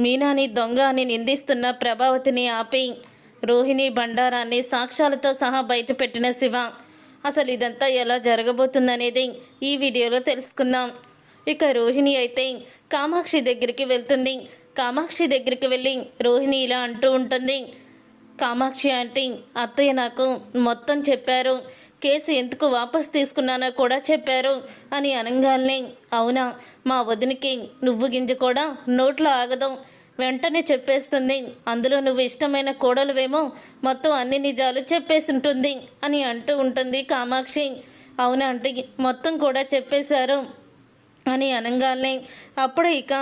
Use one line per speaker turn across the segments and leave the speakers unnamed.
మీనాని దొంగ అని నిందిస్తున్న ప్రభావతిని ఆపి రోహిణి బండారాన్ని సాక్ష్యాలతో సహా బయటపెట్టిన శివ అసలు ఇదంతా ఎలా జరగబోతుందనేది ఈ వీడియోలో తెలుసుకుందాం. ఇక రోహిణి అయితే కామాక్షి దగ్గరికి వెళ్తుంది. కామాక్షి దగ్గరికి వెళ్ళి రోహిణి ఇలా అంటూ ఉంటుంది, కామాక్షి ఆంటీ, అత్తయ్య నాకు మొత్తం చెప్పారు, కేసు ఎందుకు వాపస్ తీసుకున్నానో కూడా చెప్పారు అని అనగానే, అవునా, మా వదినికి నువ్వు గింజ కూడా నోట్లో ఆగదు, వెంటనే చెప్పేస్తుంది, అందులో నువ్వు ఇష్టమైన కోడలువేమో మొత్తం అన్ని నిజాలు చెప్పేసి ఉంటుంది అని అంటూ ఉంటుంది కామాక్షి. అవునా ఆంటీ, మొత్తం కూడా చెప్పేశారు అని అనగానే అప్పుడు ఇక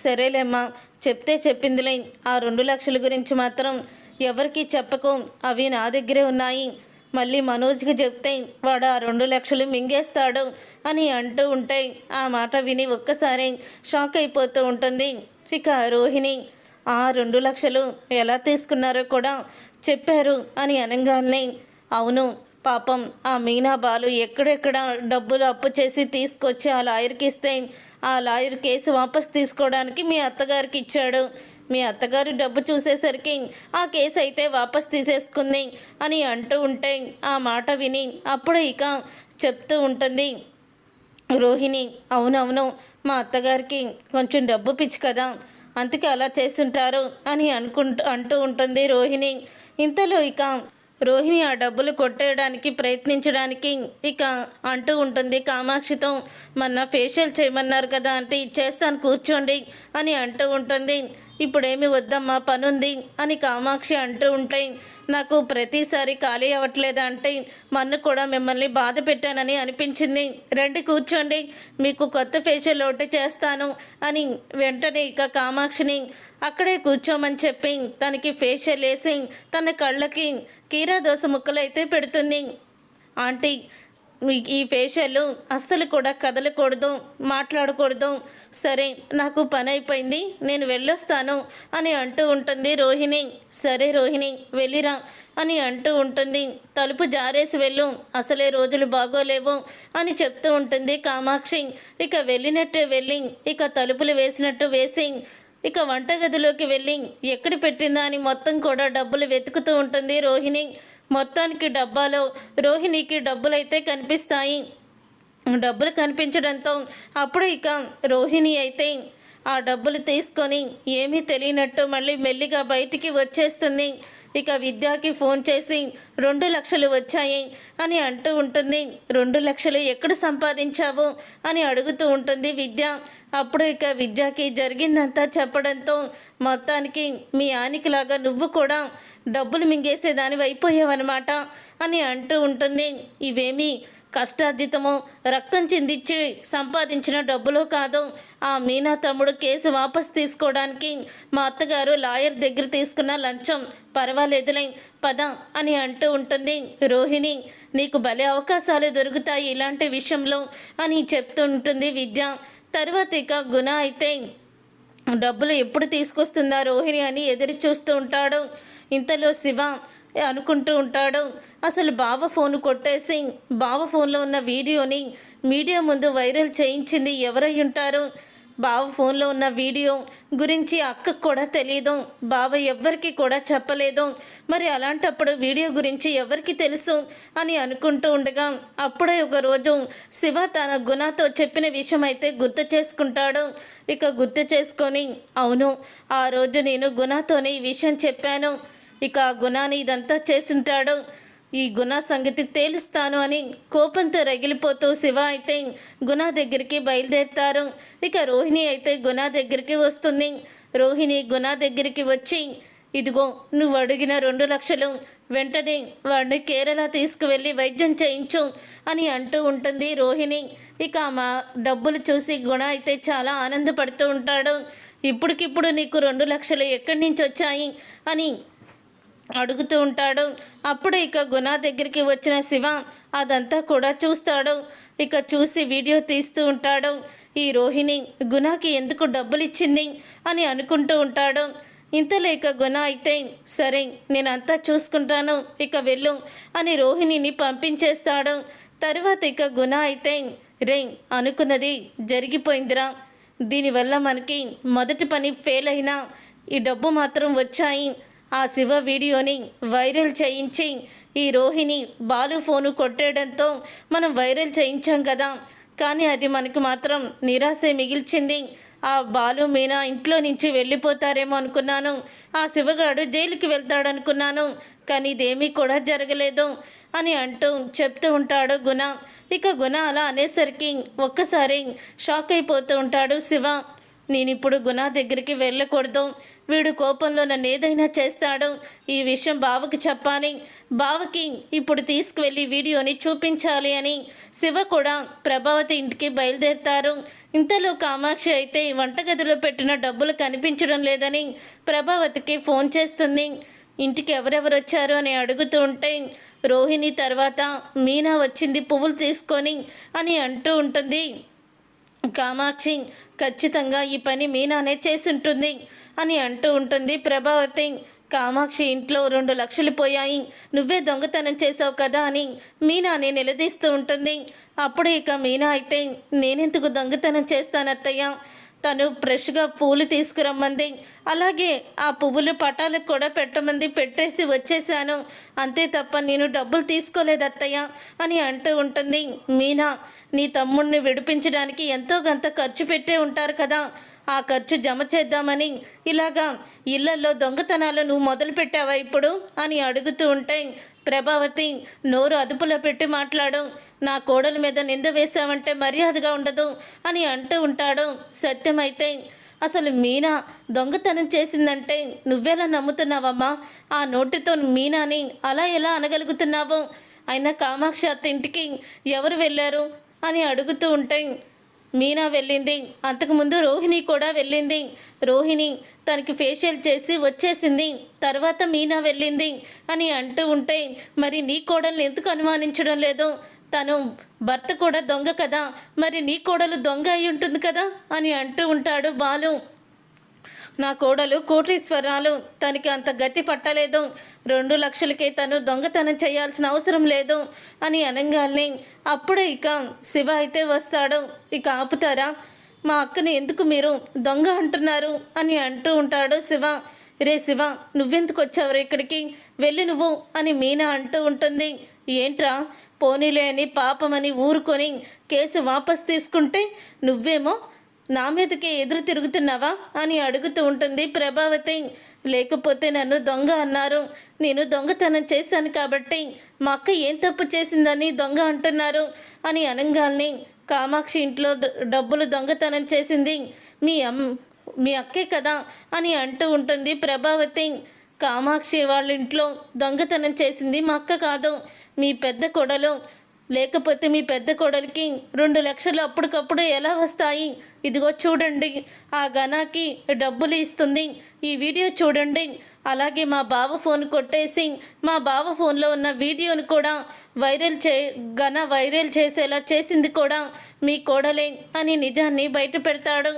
సరేలేమ్మా, చెప్తే చెప్పిందిలే, ఆ 2 లక్షల గురించి మాత్రం ఎవరికి చెప్పకు, అవి నా దగ్గరే ఉన్నాయి, మళ్ళీ మనోజ్కి చెప్తే వాడు ఆ 2 లక్షలు మింగేస్తాడు అని అంటూ ఉంటే ఆ మాట విని ఒక్కసారి షాక్ అయిపోతూ ఉంటుంది. ఇక రోహిణి ఆ 2 లక్షలు ఎలా తీసుకున్నారో కూడా చెప్పారు అని అనగానే, అవును పాపం ఆ మీనా బాలు ఎక్కడెక్కడ డబ్బులు అప్పు చేసి తీసుకొచ్చి ఆ లాయర్కి ఇస్తే ఆ లాయర్ కేసు వాపస్ తీసుకోవడానికి మీ అత్తగారికి ఇచ్చాడు, మీ అత్తగారు డబ్బు చూసేసరికి ఆ కేసు అయితే వాపస్ తీసేసుకుంది అని అంటూ ఉంటే ఆ మాట విని అప్పుడు ఇక చెప్తూ ఉంటుంది రోహిణి, అవునవును, మా అత్తగారికి కొంచెం డబ్బు పిచ్చి కదా, అందుకే అలా చేస్తుంటారు అని అంటూ ఉంటుంది రోహిణి. ఇంతలో ఇక రోహిణి ఆ డబ్బులు కొట్టేయడానికి ప్రయత్నించడానికి ఇక అంటూ ఉంటుంది కామాక్షితో, మొన్న ఫేషియల్ చేయమన్నారు కదా అంటే చేస్తాను కూర్చోండి అని అంటూ ఉంటుంది. ఇప్పుడేమి వద్దమ్మా, పనుంది అని కామాక్షి అంటూ ఉంటే, నాకు ప్రతిసారి ఖాళీ అవ్వట్లేదా అంటే మొన్న కూడా మిమ్మల్ని బాధ పెట్టానని అనిపించింది, రండి కూర్చోండి, మీకు కొత్త ఫేషియల్ ఒకటి చేస్తాను అని వెంటనే ఇక కామాక్షిని అక్కడే కూర్చోమని చెప్పి తనకి ఫేషియల్ వేసి తన కళ్ళకి కీరా దోస ముక్కలైతే పెడుతుంది. ఆంటీ, ఈ ఫేషియల్ అస్సలు కూడా కదలకూడదు, మాట్లాడకూడదు, సరే నాకు పని అయిపోయింది నేను వెళ్ళొస్తాను అని అంటూ ఉంటుంది రోహిణి. సరే రోహిణి వెళ్ళిరా అని అంటూ ఉంటుంది. తలుపు జారేసి వెళ్ళు, అసలే రోజులు బాగోలేవు అని చెప్తూ ఉంటుంది కామాక్షి. ఇక వెళ్ళినట్టే వెళ్ళి ఇక తలుపులు వేసినట్టు వేసి ఇక వంటగదిలోకి వెళ్ళి ఎక్కడ పెట్టిందా అని మొత్తం కూడా డబ్బులు వెతుకుతూ ఉంటుంది రోహిణి. మొత్తానికి డబ్బాలో రోహిణికి డబ్బులైతే కనిపిస్తాయి. డబ్బులు కనిపించడంతో అప్పుడు ఇక రోహిణి అయితే ఆ డబ్బులు తీసుకొని ఏమీ తెలియనట్టు మళ్ళీ మెల్లిగా బయటికి వచ్చేస్తుంది. ఇక విద్యకి ఫోన్ చేసి 2 లక్షలు వచ్చాయి అని అంటూ ఉంటుంది. 2 లక్షలు ఎక్కడ సంపాదించావు అని అడుగుతూ ఉంటుంది విద్య. అప్పుడు ఇక విద్యకి జరిగిందంతా చెప్పడంతో, మొత్తానికి మీ ఆనికిలాగా నువ్వు కూడా డబ్బులు మింగేసేదాని అయిపోయావన్నమాట అని అంటూ ఉంటుంది. ఇవేమీ కష్టార్జితమో రక్తం చిందించి సంపాదించిన డబ్బులో కాదు, ఆ మీనా తమ్ముడు కేసు వాపస్ తీసుకోవడానికి మా అత్తగారు లాయర్ దగ్గర తీసుకున్న లంచం, పర్వాలేదులే పద అని అంటూ ఉంటుంది రోహిణి. నీకు భలే అవకాశాలు దొరుకుతాయి ఇలాంటి విషయంలో అని చెప్తూ ఉంటుంది విద్య. తర్వాత ఇక గుణ అయితే డబ్బులు ఎప్పుడు తీసుకొస్తుందా రోహిణి అని ఎదురు చూస్తూ ఉంటాడు. ఇంతలో శివ అనుకుంటూ ఉంటాడు, అసలు బావ ఫోన్ కొట్టేసి బావ ఫోన్లో ఉన్న వీడియోని మీడియా ముందు వైరల్ చేయించింది ఎవరై ఉంటారు, బావ ఫోన్లో ఉన్న వీడియో గురించి అక్కకు కూడా తెలియదు, బావ ఎవ్వరికి కూడా చెప్పలేదు, మరి అలాంటప్పుడు వీడియో గురించి ఎవరికి తెలుసు అని అనుకుంటూ ఉండగా అప్పుడే ఒకరోజు శివ తన గుణతో చెప్పిన విషయం అయితే గుర్తు చేసుకుంటాడు. ఇక గుర్తు చేసుకొని, అవును ఆ రోజు నేను గుణతోనే ఈ విషయం చెప్పాను, ఇక గుణాని ఇదంతా చేసింటాడు, ఈ గుణ సంగతి తేలుస్తాను అని కోపంతో రగిలిపోతూ శివ అయితే గుణ దగ్గరికి బయలుదేరుతారు. ఇక రోహిణి అయితే గుణ దగ్గరికి వస్తుంది. రోహిణి గుణ దగ్గరికి వచ్చి, ఇదిగో నువ్వు అడిగిన 2 లక్షలు వెంటనే వాడిని కేరళ తీసుకువెళ్ళి వైద్యం చేయించు అని అంటూ ఉంటుంది రోహిణి. ఇక మా డబ్బులు చూసి గుణ అయితే చాలా ఆనందపడుతూ ఉంటాడు. ఇప్పటికిప్పుడు నీకు 2 లక్షలు ఎక్కడి నుంచి వచ్చాయి అని అడుగుతూ ఉంటాడు. అప్పుడు ఇక గుణ దగ్గరికి వచ్చిన శివ అదంతా కూడా చూస్తాడు. ఇక చూసి వీడియో తీస్తూ ఉంటాడు. ఈ రోహిణి గుణకి ఎందుకు డబ్బులు ఇచ్చింది అని అనుకుంటూ ఉంటాడు. ఇంతలో ఇక గుణ అయితే సరే నేనంతా చూసుకుంటాను ఇక వెళ్ళు అని రోహిణిని పంపించేస్తాడు. తర్వాత ఇక గుణ అయితే రే అనుకున్నది జరిగిపోయిందిరా, దీనివల్ల మనకి మొదటి పని ఫెయిల్ అయినా ఈ డబ్బు మాత్రం వచ్చాయి. ఆ శివ వీడియోని వైరల్ చేయించి ఈ రోహిణి బాలు ఫోను కొట్టేయడంతో మనం వైరల్ చేయించాం కదా, కానీ అది మనకు మాత్రం నిరాశ మిగిల్చింది. ఆ బాలు మీనా ఇంట్లో నుంచి వెళ్ళిపోతారేమో అనుకున్నాను. ఆ శివగాడు జైలుకి వెళ్తాడనుకున్నాను, కానీ ఇదేమీ కూడా జరగలేదు అని అంటూ చెప్తూ ఉంటాడు గుణ. ఇక గుణ అలా అనేసరికి ఒక్కసారి షాక్ అయిపోతూ ఉంటాడు శివ. నేనిప్పుడు గుణ దగ్గరికి వెళ్ళకూడదు, వీడు కోపంలో నన్ను ఏదైనా చేస్తాడు, ఈ విషయం బావకి చెప్పాలి, బావకి ఇప్పుడు తీసుకువెళ్ళి వీడియోని చూపించాలి అని శివ కూడా ప్రభావతి ఇంటికి బయలుదేరుతారు. ఇంతలో కామాక్షి అయితే వంటగదిలో పెట్టిన డబ్బులు కనిపించడం లేదని ప్రభావతికి ఫోన్ చేస్తుంది. ఇంటికి ఎవరెవరు వచ్చారు అని అడుగుతూ ఉంటే రోహిణి తర్వాత మీనా వచ్చింది పువ్వులు తీసుకొని అని అంటూ ఉంటుంది కామాక్షి. ఖచ్చితంగా ఈ పని మీనానే చేసి ఉంటుంది అని అంటూ ఉంటుంది ప్రభావతి. కామాక్షి ఇంట్లో 2 లక్షలు పోయాయి, నువ్వే దొంగతనం చేసావు కదా అని మీనాని నిలదీస్తూ ఉంటుంది. అప్పుడు ఇక మీనా అయితే నేనెందుకు దొంగతనం చేస్తానత్తయ్య, తను ఫ్రెష్గా పూలు తీసుకురమ్మంది, అలాగే ఆ పువ్వులు పటాలకు కూడా పెట్టమంది, పెట్టేసి వచ్చేసాను, అంతే తప్ప నేను డబ్బులు తీసుకోలేదు అత్తయ్య అని అంటూ ఉంటుంది మీనా. నీ తమ్ముడిని విడిపించడానికి ఎంతో కొంత ఖర్చు పెట్టే ఉంటారు కదా, ఆ ఖర్చు జమ చేద్దామని ఇలాగా ఇళ్లలో దొంగతనాలు నువ్వు మొదలు పెట్టావా ఇప్పుడు అని అడుగుతూ ఉంటే ప్రభావతి నోరు అదుపులో పెట్టి మాట్లాడు, నా కోడల మీద నింద వేశావంటే మర్యాదగా ఉండదు అని అంటూ ఉంటాడు సత్యమైతే. అసలు మీనా దొంగతనం చేసిందంటే నువ్వెలా నమ్ముతున్నావమ్మా, ఆ నోటితో మీనాని అలా ఎలా అనగలుగుతున్నావు, అయినా కామాక్షి అత్త ఇంటికి ఎవరు వెళ్ళారు అని అడుగుతూ ఉంటే మీనా వెళ్ళింది, అంతకుముందు రోహిణి కూడా వెళ్ళింది, రోహిణి తనకి ఫేషియల్ చేసి వచ్చేసింది, తర్వాత మీనా వెళ్ళింది అని అంటూ ఉంటే మరి నీ కోడల్ని ఎందుకు అనుమానించడం లేదు, తను భర్త కూడా దొంగ కదా, మరి నీ కోడలు దొంగ అయి ఉంటుంది కదా అని అంటూ ఉంటాడు బాలు. నా కోడలు కోటీశ్వరాలు, తనకి అంత గతి పట్టలేదు, 2 లక్షలకే తను దొంగతనం చేయాల్సిన అవసరం లేదు అని అనగానే అప్పుడే ఇక శివ అయితే వస్తాడు. ఇక ఆపుతారా, మా అక్కని ఎందుకు మీరు దొంగ అంటున్నారు అని అంటూ ఉంటాడు శివ. రే శివ, నువ్వెందుకు వచ్చావు ఇక్కడికి, వెళ్ళి నువ్వు అని మీనా అంటూ ఉంటుంది. ఏంట్రా, పోనీలే అని పాపమని ఊరుకొని కేసు వాపస్ తీసుకుంటే నువ్వేమో నా మీదకే ఎదురు తిరుగుతున్నావా అని అడుగుతూ ఉంటుంది ప్రభావతి. లేకపోతే నన్ను దొంగ అన్నారు, నేను దొంగతనం చేశాను కాబట్టి మా అక్క ఏం తప్పు చేసిందని దొంగ అంటున్నారు అని అనగాల్ని కామాక్షి ఇంట్లో డబ్బులు దొంగతనం చేసింది మీ అక్కే కదా అని అంటూ ఉంటుంది ప్రభావతి. కామాక్షి వాళ్ళ ఇంట్లో దొంగతనం చేసింది మా అక్క కాదు, మీ పెద్ద కొడలు, లేకపోతే మీ పెద్ద కొడలికి 2 లక్షలు అప్పటికప్పుడు ఎలా వస్తాయి, ఇదిగో చూడండి ఆ గనాకి డబ్బులు ఇస్తుంది, ఈ వీడియో చూడండి, అలాగే మా బావ ఫోన్ కొట్టేసి మా బావ ఫోన్లో ఉన్న వీడియోను కూడా వైరల్ చేసేలా చేసింది కూడా మీ కోడలే అని నిజాన్ని బయట పెడతాడు.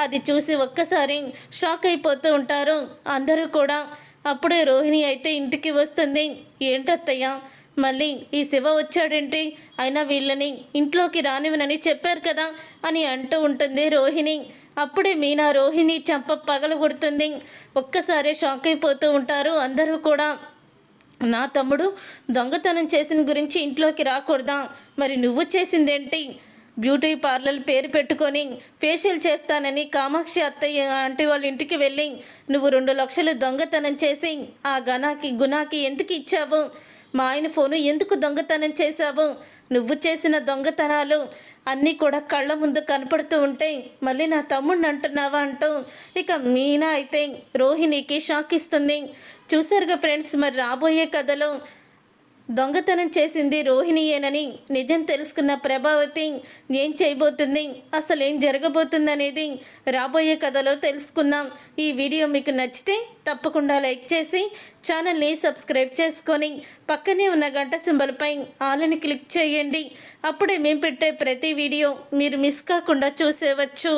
అది చూసి ఒక్కసారి షాక్ అయిపోతూ ఉంటారు అందరూ కూడా. అప్పుడే రోహిణి అయితే ఇంటికి వస్తుంది. ఏంటత్తయ్య, మళ్ళీ ఈ శివ వచ్చాడేంటి, అయినా వీళ్ళని ఇంట్లోకి రానివనని చెప్పారు కదా అని అంటూ ఉంటుంది రోహిణి. అప్పుడే మీనా రోహిణి చంప పగలగొడుతుంది. ఒక్కసారి షాక్ అయిపోతూ ఉంటారు అందరూ కూడా. నా తమ్ముడు దొంగతనం చేసిన గురించి ఇంట్లోకి రాకూడదా, మరి నువ్వు చేసిందేంటి, బ్యూటీ పార్లర్ పేరు పెట్టుకొని ఫేషియల్ చేస్తానని కామాక్షి అత్తయ్య ఆంటీ వాళ్ళ ఇంటికి వెళ్ళి నువ్వు 2 లక్షలు దొంగతనం చేసి ఆ గుణాకి ఎందుకు ఇచ్చావు, మా ఆయన ఫోను ఎందుకు దొంగతనం చేశావు, నువ్వు చేసిన దొంగతనాలు అన్నీ కూడా కళ్ళ ముందు కనపడుతూ ఉంటే మళ్ళీ నా తమ్ముడిని అంటున్నావా అంటూ ఇక మీనా అయితే రోహిణికి షాక్ ఇస్తుంది. చూసారుగా ఫ్రెండ్స్, మరి రాబోయే కథలో దొంగతనం చేసింది రోహిణియేనని నిజం తెలుసుకున్న ప్రభావతి ఏం చేయబోతుంది, అసలు ఏం జరగబోతుంది అనేది రాబోయే కథలో తెలుసుకుందాం. ఈ వీడియో మీకు నచ్చితే తప్పకుండా లైక్ చేసి ఛానల్ని సబ్స్క్రైబ్ చేసుకొని పక్కనే ఉన్న గంట సింబల్పై ఆల్ని క్లిక్ చేయండి. అప్పుడే మేము పెట్టే ప్రతి వీడియో మీరు మిస్ కాకుండా చూసేవచ్చు.